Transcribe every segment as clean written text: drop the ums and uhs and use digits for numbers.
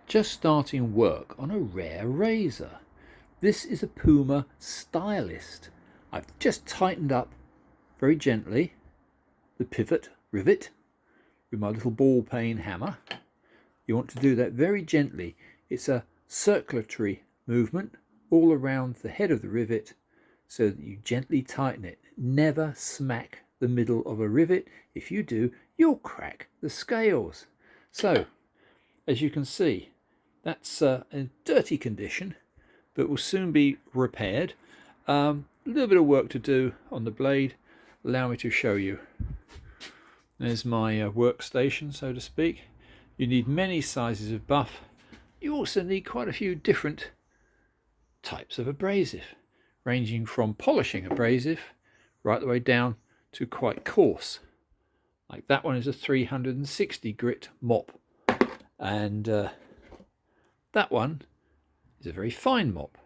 just starting work on a rare razor. This is a Puma-Stylist. I've just tightened up very gently the pivot rivet with my little ball peen hammer. You want to do that very gently. It's a circulatory movement all around the head of the rivet so that you gently tighten it. Never smack the middle of a rivet. If you do, you'll crack the scales. So, as you can see, that's in dirty condition, but will soon be repaired. A little bit of work to do on the blade. Allow me to show you. There's my workstation, so to speak. You need many sizes of buff. You also need quite a few different types of abrasive, ranging from polishing abrasive right the way down to quite coarse. Like that one is a 360 grit mop, and that one is a very fine mop.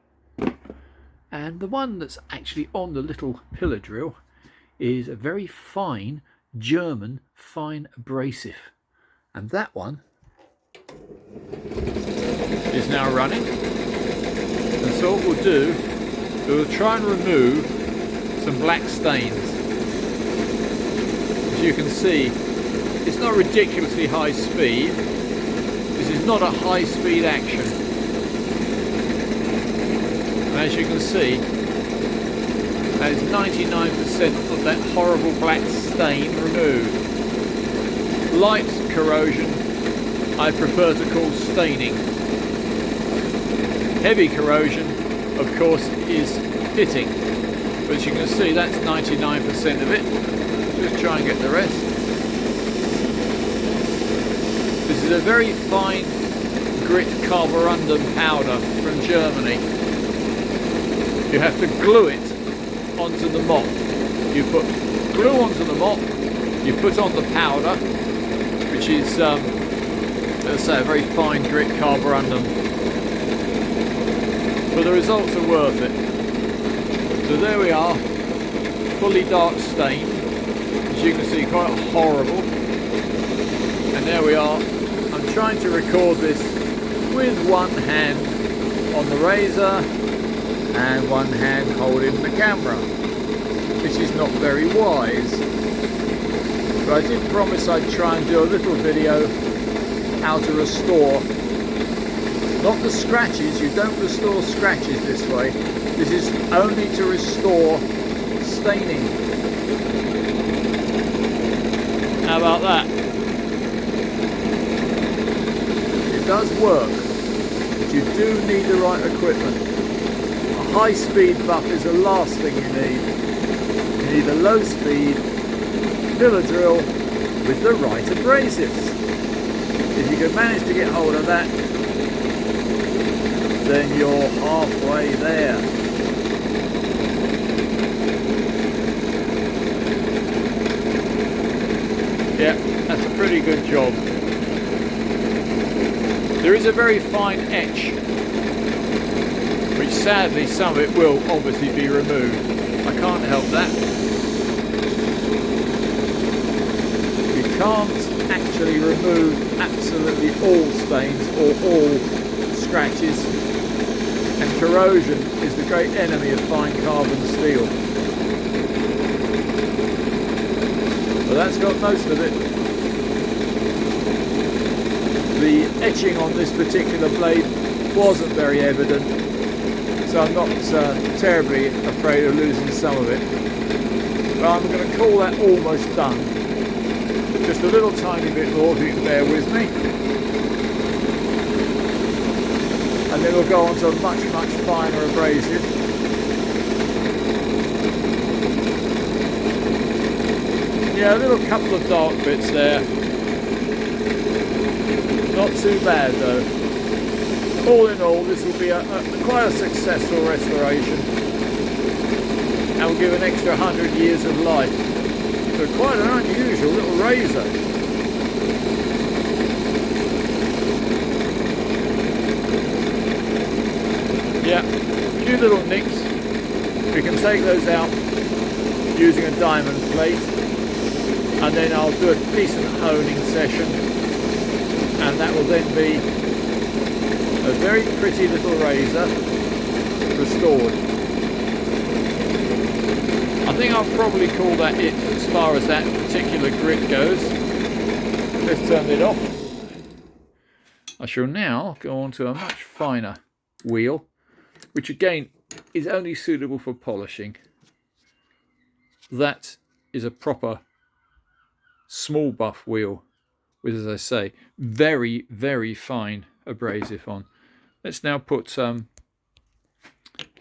And the one that's actually on the little pillar drill is a very fine German fine abrasive, and that one is now running. And so what we'll do, we'll try and remove some black stains. As you can see, it's not ridiculously high speed. This is not a high speed action. And as you can see, that is 99% of that horrible black stain removed. Light corrosion I prefer to call staining. Heavy corrosion, of course, is pitting. But as you can see, that's 99% of it. Just try and get the rest. This is a very fine grit carborundum powder from Germany. You have to glue it onto the mop. You put glue onto the mop, you put on the powder, which is, let's say, a very fine grit carborundum. But the results are worth it. So there we are, fully dark stained. As you can see, quite horrible. And there we are. I'm trying to record this with one hand on the razor and one hand holding the camera, which is not very wise. But I did promise I'd try and do a little video how to restore, not the scratches. You don't restore scratches this way. This is only to restore staining. How about that? It does work, but you do need the right equipment. A high-speed buff is the last thing you need. You need a low-speed pillar drill with the right abrasives. If you can manage to get hold of that, then you're halfway there. Yeah, that's a pretty good job. There is a very fine etch, which sadly some of it will obviously be removed. I can't help that. You can't actually remove absolutely all stains or all scratches, and corrosion is the great enemy of fine carbon steel. But that's got most of it. The etching on this particular blade wasn't very evident, so I'm not terribly afraid of losing some of it. But I'm going to call that almost done. Just a little tiny bit more, if you can bear with me. And then we'll go on to a much, much finer abrasive. Yeah, a little couple of dark bits there. Not too bad though. All in all, this will be quite a successful restoration, and will give an extra 100 years of life. So quite an unusual little razor. Yeah, a few little nicks. We can take those out using a diamond plate, and then I'll do a decent honing session, and that will then be A very pretty little razor, restored. I think I'll probably call that it as far as that particular grit goes. Let's turn it off. I shall now go on to a much finer wheel, which again is only suitable for polishing. That is a proper small buff wheel with, as I say, very, very fine abrasive on. Let's now put a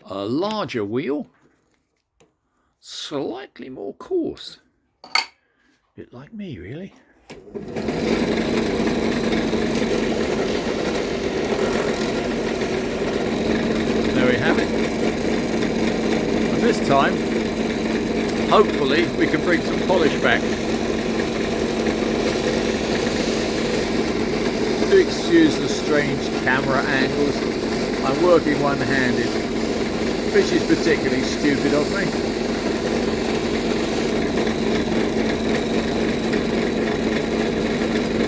larger wheel, slightly more coarse. A bit like me, really. There we have it. And this time, hopefully, we can bring some polish back. Do excuse the strange camera angles. I'm working one-handed, which is particularly stupid of me.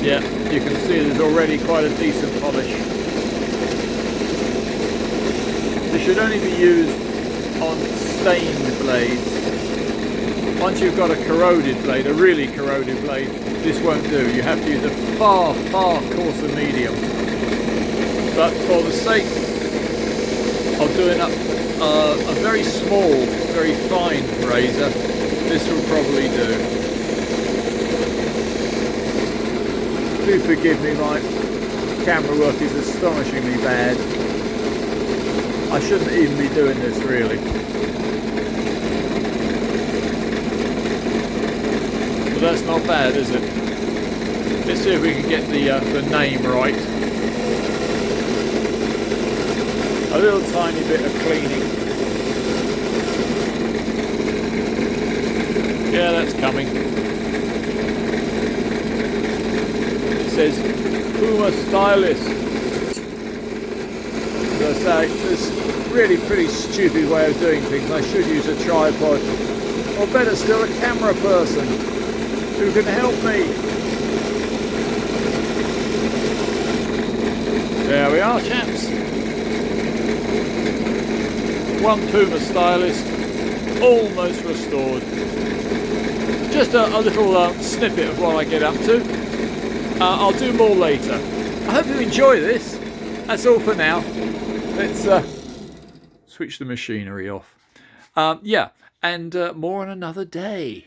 Yeah, you can see there's already quite a decent polish. This should only be used on stained blades. Once you've got a corroded blade, a really corroded blade, this won't do. You have to use a far, far coarser medium. But for the sake of doing up a very small, very fine razor, this will probably do. Do forgive me, my camera work is astonishingly bad. I shouldn't even be doing this, really. But that's not bad, is it? Let's see if we can get the name right. A little tiny bit of cleaning. Yeah, that's coming. It says Puma-Stylist. As I say, this really pretty stupid way of doing things. I should use a tripod, or better still, a camera person who can help me. There we are, chaps. One Puma-Stylist, almost restored. Just a little snippet of what I get up to. I'll do more later. I hope you enjoy this. That's all for now. Let's switch the machinery off. Yeah, and more on another day.